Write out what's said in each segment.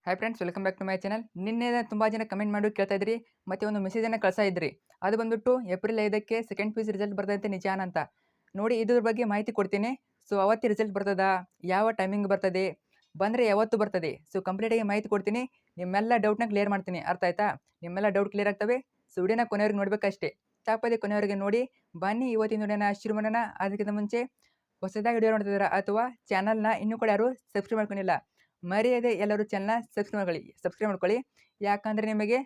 Hi friends, welcome back to my channel. ನಿನ್ನೆ ತುಂಬ ಜನ ಕಮೆಂಟ್ ಮಾಡಿ ಕೇಳ್ತಾ ಇದ್ರಿ, ಮತ್ತೆ ಒಂದು ಮೆಸೇಜನ್ನು ಕಳ್ಸಾ ಇದ್ರಿ. ಅದು ಬಂದ್ಬಿಟ್ಟು ಏಪ್ರಿಲ್ 5ಕ್ಕೆ second P U C result ಬರ್ತೈತೆ ನಿಜಾನ ಅಂತ. ನೋಡಿ, ಇದ್ರ ಬಗ್ಗೆ ಮಾಹಿತಿ ಕೊಡ್ತೀನಿ. ಸೊ ಅವತ್ತೇ ರಿಸಲ್ಟ್ ಬರ್ತದಾ, ಯಾವ ಟೈಮಿಂಗ್ ಬರ್ತದೆ, ಬಂದರೆ ಯಾವತ್ತು ಬರ್ತದೆ, ಸೊ ಕಂಪ್ಲೀಟಾಗಿ ಮಾಹಿತಿ ಕೊಡ್ತೀನಿ. ನಿಮ್ಮೆಲ್ಲ ಡೌಟ್ನ ಕ್ಲಿಯರ್ ಮಾಡ್ತೀನಿ, ಅರ್ಥ ಆಯ್ತಾ? ನಿಮ್ಮೆಲ್ಲ ಡೌಟ್ ಕ್ಲಿಯರ್ ಆಗ್ತವೆ. ಸೊ ವಿಡಿಯೋನ ಕೊನೆಯವರೆಗೆ ನೋಡಬೇಕಷ್ಟೇ, ತಪ್ಪದೆ ಕೊನೆಯವರೆಗೆ ನೋಡಿ. ಬನ್ನಿ ಇವತ್ತಿನ ವಿಡಿಯೋನ ಶುರು ಮಾಡೋಣ. ಅದಕ್ಕಿಂತ ಮುಂಚೆ ಹೊಸದಾಗಿ ವಿಡಿಯೋ ನೋಡ್ತಿದ್ದೀರಾ ಅಥವಾ ಚಾನಲ್ನ ಇನ್ನೂ ಕೂಡ ಯಾರು ಸಬ್ಸ್ಕ್ರೈಬ್ ಮಾಡ್ಕೊಂಡಿಲ್ಲ, ಮರೆಯದೆ ಎಲ್ಲರೂ ಚಾನಲ್ನ ಸಬ್ಸ್ಕ್ರೈಬ್ ಮಾಡ್ಕೊಳ್ಳಿ. ಯಾಕಂದರೆ ನಿಮಗೆ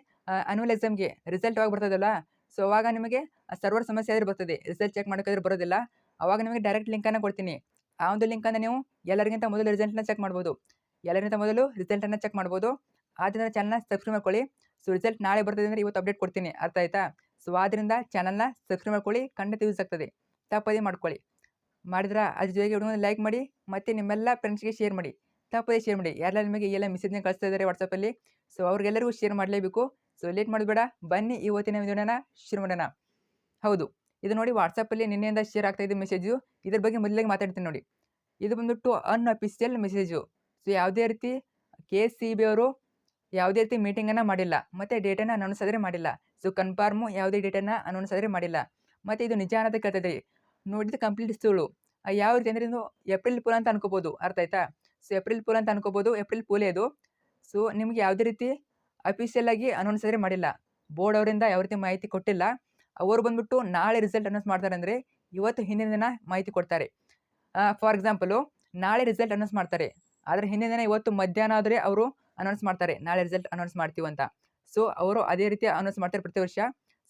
ಅನ್ಯುವಲ್ ಎಕ್ಸಾಮ್ಗೆ ರಿಸಲ್ಟ್ ಯಾವಾಗ ಬರ್ತದಲ್ಲ, ಸೊ ಅವಾಗ ನಿಮಗೆ ಸರ್ವರ್ ಸಮಸ್ಯೆ ಆದರೂ ಬರ್ತದೆ, ರಿಸಲ್ಟ್ ಚೆಕ್ ಮಾಡೋಕ್ಕಾದ್ರೂ ಬರೋದಿಲ್ಲ. ಅವಾಗ ನಿಮಗೆ ಡೈರೆಕ್ಟ್ ಲಿಂಕನ್ನು ಕೊಡ್ತೀನಿ. ಆ ಒಂದು ಲಿಂಕನ್ನು ನೀವು ಎಲ್ಲರಿಗಿಂತ ಮೊದಲು ರಿಸಲ್ಟ್ನ ಚೆಕ್ ಮಾಡ್ಬೋದು. ಎಲ್ಲರಿಗಿಂತ ಮೊದಲು ರಿಸಲ್ಟನ್ನು ಚೆಕ್ ಮಾಡ್ಬೋದು. ಆದ್ದರಿಂದ ಚಾನಲ್ನ ಸಬ್ಸ್ಕ್ರೈಬ್ ಮಾಡ್ಕೊಳ್ಳಿ. ಸೊ ರಿಸಲ್ಟ್ ನಾಳೆ ಬರ್ತದೆ ಅಂದರೆ ಇವತ್ತು ಅಪ್ಡೇಟ್ ಕೊಡ್ತೀನಿ, ಅರ್ಥ ಆಯ್ತಾ? ಸೊ ಆದ್ದರಿಂದ ಚಾನಲ್ನ ಸಬ್ಸ್ಕ್ರೈಬ್ ಮಾಡ್ಕೊಳ್ಳಿ, ಖಂಡಿತ ಯೂಸ್ ಆಗ್ತದೆ, ತಪ್ಪದೇ ಮಾಡ್ಕೊಳ್ಳಿ. ಮಾಡಿದ್ರೆ ಅದ್ರ ಜೊತೆಗೆ ವಿಡಿಯೋನ ಲೈಕ್ ಮಾಡಿ, ಮತ್ತು ನಿಮ್ಮೆಲ್ಲ ಫ್ರೆಂಡ್ಸ್ಗೆ ಶೇರ್ ಮಾಡಿ, ತಪ್ಪದೇ ಶೇರ್ ಮಾಡಿ. ಯಾರೆಲ್ಲ ನಿಮಗೆ ಎಲ್ಲ ಮೆಸೇಜ್ನ ಕಳಿಸ್ತಾ ಇದ್ದಾರೆ ವಾಟ್ಸಪ್ಪಲ್ಲಿ, ಸೊ ಅವ್ರಿಗೆಲ್ಲರಿಗೂ ಶೇರ್ ಮಾಡಲೇಬೇಕು. ಸೊ ಲೇಟ್ ಮಾಡಬೇಡ, ಬನ್ನಿ ಇವತ್ತಿನ ವಿಡಿಯೋನ ಶುರು ಮಾಡೋಣ. ಹೌದು, ಇದು ನೋಡಿ ವಾಟ್ಸಪ್ಪಲ್ಲಿ ನಿನ್ನೆಯಿಂದ ಶೇರ್ ಆಗ್ತಾ ಇದೆ ಮೆಸೇಜು. ಇದ್ರ ಬಗ್ಗೆ ಮೊದಲಿಗೆ ಮಾತಾಡ್ತೀನಿ ನೋಡಿ. ಇದು ಬಂದ್ಬಿಟ್ಟು ಅನ್ಅಫಿಷಿಯಲ್ ಮೆಸೇಜು. ಸೊ ಯಾವುದೇ ರೀತಿ KCB ಅವರು ಯಾವುದೇ ರೀತಿ ಮೀಟಿಂಗನ್ನು ಮಾಡಿಲ್ಲ, ಮತ್ತು ಡೇಟನ್ನು ಅನೌನ್ಸ್ ಆದರೆ ಮಾಡಿಲ್ಲ. ಸೊ ಕನ್ಫರ್ಮು ಯಾವುದೇ ಡೇಟನ್ನು ಅನೌನ್ಸ್ ಆದರೆ ಮಾಡಿಲ್ಲ. ಮತ್ತು ಇದು ನಿಜ ಅನ್ನೋದು ಕೇಳ್ತಿದ್ರಿ. ನೋಡಿದ ಕಂಪ್ಲೀಟ್ ಸುಳ್ಳು. ಯಾವ ರೀತಿ ಅಂದರೆ ಇದು ಏಪ್ರಿಲ್ ಫೂಲ್ ಅಂತ ಅನ್ಕೋಬೋದು, ಅರ್ಥ ಆಯ್ತಾ? ಸೊ ಏಪ್ರಿಲ್ ಫೂಲ್ ಅಂತ ಅನ್ಕೋಬೋದು, ಏಪ್ರಿಲ್ ಫೂಲೇ ಅದು. ಸೊ ನಿಮಗೆ ಯಾವುದೇ ರೀತಿ ಅಫಿಷಿಯಲ್ ಆಗಿ ಅನೌನ್ಸ್ ಆದರೆ ಮಾಡಿಲ್ಲ. ಬೋರ್ಡ್ ಅವರಿಂದ ಯಾವ ರೀತಿ ಮಾಹಿತಿ ಕೊಟ್ಟಿಲ್ಲ. ಅವರು ಬಂದ್ಬಿಟ್ಟು ನಾಳೆ ರಿಸಲ್ಟ್ ಅನೌನ್ಸ್ ಮಾಡ್ತಾರೆ ಅಂದರೆ ಇವತ್ತು ಹಿಂದಿನ ದಿನ ಮಾಹಿತಿ ಕೊಡ್ತಾರೆ. ಫಾರ್ ಎಕ್ಸಾಂಪಲು, ನಾಳೆ ರಿಸಲ್ಟ್ ಅನೌನ್ಸ್ ಮಾಡ್ತಾರೆ, ಆದರೆ ಹಿಂದಿನ ದಿನ ಇವತ್ತು ಮಧ್ಯಾಹ್ನ ಆದರೆ ಅವರು ಅನೌನ್ಸ್ ಮಾಡ್ತಾರೆ ನಾಳೆ ರಿಸಲ್ಟ್ ಅನೌನ್ಸ್ ಮಾಡ್ತೀವಿ ಅಂತ. ಸೊ ಅವರು ಅದೇ ರೀತಿ ಅನೌನ್ಸ್ ಮಾಡ್ತಾರೆ ಪ್ರತಿ ವರ್ಷ.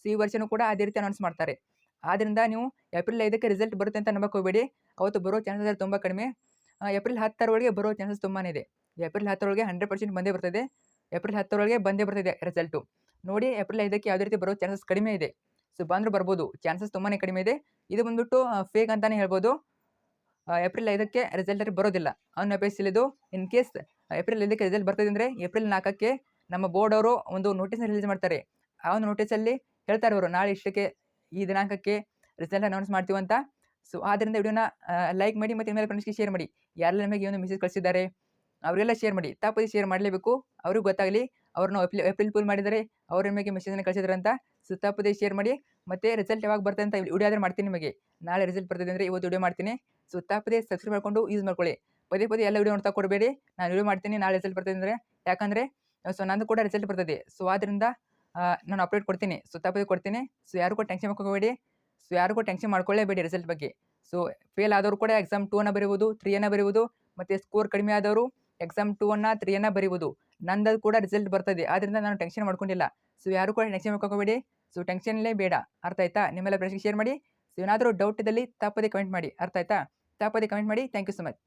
ಸೊ ಈ ವರ್ಷವೂ ಕೂಡ ಅದೇ ರೀತಿ ಅನೌನ್ಸ್ ಮಾಡ್ತಾರೆ. ಆದ್ದರಿಂದ ನೀವು ಏಪ್ರಿಲ್ 5ಕ್ಕೆ ರಿಸಲ್ಟ್ ಬರುತ್ತೆ ಅಂತ ನಂಬಕ್ಕೆ ಹೋಗಬೇಡಿ. ಅವತ್ತು ಬರೋ ಚಾನ್ಸಸ್ ತುಂಬ ಕಡಿಮೆ. ಏಪ್ರಿಲ್ 10ರೊಳಗೆ ಬರೋ ಚಾನ್ಸಸ್ ತುಂಬಾ ಇದೆ. ಏಪ್ರಿಲ್ 10ರೊಳಗೆ 100% ಬಂದೇ ಬರ್ತದೆ. ಏಪ್ರಿಲ್ 10ರೊಳಗೆ ಬಂದೇ ಬರ್ತದೆ ರಿಸಲ್ಟು. ನೋಡಿ, ಏಪ್ರಿಲ್ 5ಕ್ಕೆ ಯಾವುದೇ ರೀತಿ ಬರೋ ಚಾನ್ಸಸ್ ಕಡಿಮೆ ಇದೆ. ಸೊ ಬಂದರೂ ಬರ್ಬೋದು, ಚಾನ್ಸಸ್ ತುಂಬಾ ಕಡಿಮೆ ಇದೆ. ಇದು ಬಂದ್ಬಿಟ್ಟು ಫೇಕ್ ಅಂತಲೇ ಹೇಳ್ಬೋದು. ಏಪ್ರಿಲ್ 5ಕ್ಕೆ ರಿಸಲ್ಟ್ ಬರೋದಿಲ್ಲ, ಅನ್ಅಫಿಷಿಯಲ್ ಇದು. ಇನ್ ಕೇಸ್ ಏಪ್ರಿಲ್ 5ಕ್ಕೆ ರಿಸಲ್ಟ್ ಬರ್ತದೆ ಅಂದರೆ ಏಪ್ರಿಲ್ 4ಕ್ಕೆ ನಮ್ಮ ಬೋರ್ಡ್ ಅವರು ಒಂದು ನೋಟಿಸ್ನ ರಿಲೀಸ್ ಮಾಡ್ತಾರೆ. ಆ ಒಂದು ನೋಟಿಸಲ್ಲಿ ಹೇಳ್ತಾರೆ ಅವರು ನಾಳೆ ಇಷ್ಟಕ್ಕೆ ಈ ದಿನಾಂಕಕ್ಕೆ ರಿಸಲ್ಟ್ ಅನೌನ್ಸ್ ಮಾಡ್ತೀವಿ ಅಂತ. ಸೊ ಆದ್ದರಿಂದ ವಿಡಿಯೋನ ಲೈಕ್ ಮಾಡಿ, ಮತ್ತು ಇನ್ಮೇಲೆ ಫ್ರೆಂಡ್ಸ್ಗೆ ಶೇರ್ ಮಾಡಿ. ಯಾರೆಲ್ಲ ನಿಮಗೆ ಒಂದು ಮೆಸೇಜ್ ಕಳಿಸಿದ್ದಾರೆ ಅವರೆಲ್ಲ ಶೇರ್ ಮಾಡಿ, ತಪ್ಪದೇ ಶೇರ್ ಮಾಡಲೇಬೇಕು. ಅವ್ರಿಗೆ ಗೊತ್ತಾಗಲಿ ಅವ್ರನ್ನ ಏಪ್ರಿಲ್ ಫೂಲ್ ಮಾಡಿದ್ದಾರೆ, ಅವ್ರು ನಿಮಗೆ ಮೆಸೇಜನ್ನು ಕಳಿಸಿದ್ರು ಅಂತ. ಸೊ ತಪ್ಪದೇ ಶೇರ್ ಮಾಡಿ. ಮತ್ತು ರಿಸಲ್ಟ್ ಯಾವಾಗ ಬರ್ತದೆ ಅಂತ ವಿಡಿಯೋ ಆದರೆ ಮಾಡ್ತೀನಿ ನಿಮಗೆ. ನಾಳೆ ರಿಸಲ್ಟ್ ಬರ್ತದೆ ಅಂದರೆ ಇವತ್ತು ವಿಡಿಯೋ ಮಾಡ್ತೀನಿ. ಸೊ ತಪ್ಪದೇ ಸಬ್ಸ್ಕ್ರೈಬ್ ಮಾಡ್ಕೊಂಡು ಯೂಸ್ ಮಾಡ್ಕೊಳ್ಳಿ. ಪದೇ ಪದೇ ಎಲ್ಲ ವಿಡಿಯೋ ನೋಡ್ತಾ ಕೊಡಬೇಡಿ. ನಾನು ವಿಡಿಯೋ ಮಾಡ್ತೀನಿ ನಾಳೆ ರಿಸಲ್ಟ್ ಬರ್ತದೆ ಅಂದರೆ, ಯಾಕಂದರೆ ಸೊ ನಂದು ಕೂಡ ರಿಸಲ್ಟ್ ಬರ್ತದೆ. ಸೊ ಆದ್ದರಿಂದ ನಾನು ಅಪ್ಡೇಟ್ ಕೊಡ್ತೀನಿ. ಸೊ ತಪ್ಪದೇ ಕೊಡ್ತೀನಿ. ಸೊ ಯಾರು ಕೂಡ ಟೆನ್ಷನ್ ಮಾಡ್ಕೋಬೇಡಿ. ಸೊ ಯಾರು ಕೂಡ ಟೆನ್ಷನ್ ಮಾಡ್ಕೊಳ್ಳೇಬೇಡಿ ರಿಸಲ್ಟ್ ಬಗ್ಗೆ. ಸೊ ಫೇಲ್ ಆದವರು ಕೂಡ ಎಕ್ಸಾಮ್ 2 ಬರೀಬೋದು, 3 ಬರೀಬೋದು. ಮತ್ತು ಸ್ಕೋರ್ ಕಡಿಮೆ ಆದವರು ಎಕ್ಸಾಮ್ 2 3 ಬರೀಬೋದು. ನಂದು ಕೂಡ ರಿಸಲ್ಟ್ ಬರ್ತದೆ, ಆದ್ದರಿಂದ ನಾನು ಟೆನ್ಷನ್ ಮಾಡ್ಕೊಂಡಿಲ್ಲ. ಸೊ ಯಾರು ಕೂಡ ಟೆನ್ಷನ್ ಮಾಡ್ಕೋಬೇಡಿ. ಸೊ ಟೆನ್ಷನ್ಲೇ ಬೇಡ, ಅರ್ಥ ಆಯ್ತಾ? ನಿಮ್ಮೆಲ್ಲ ಫ್ರೆಂಡ್ಸ್ಗೆ ಶೇರ್ ಮಾಡಿ. ಸೊ ಏನಾದರೂ ಡೌಟ್ ಇದ್ದಲ್ಲಿ ತಪ್ಪದೇ ಕಮೆಂಟ್ ಮಾಡಿ, ಅರ್ಥ ಆಯ್ತಾ? ತಪ್ಪದೇ ಕಮೆಂಟ್ ಮಾಡಿ. Thank you so much.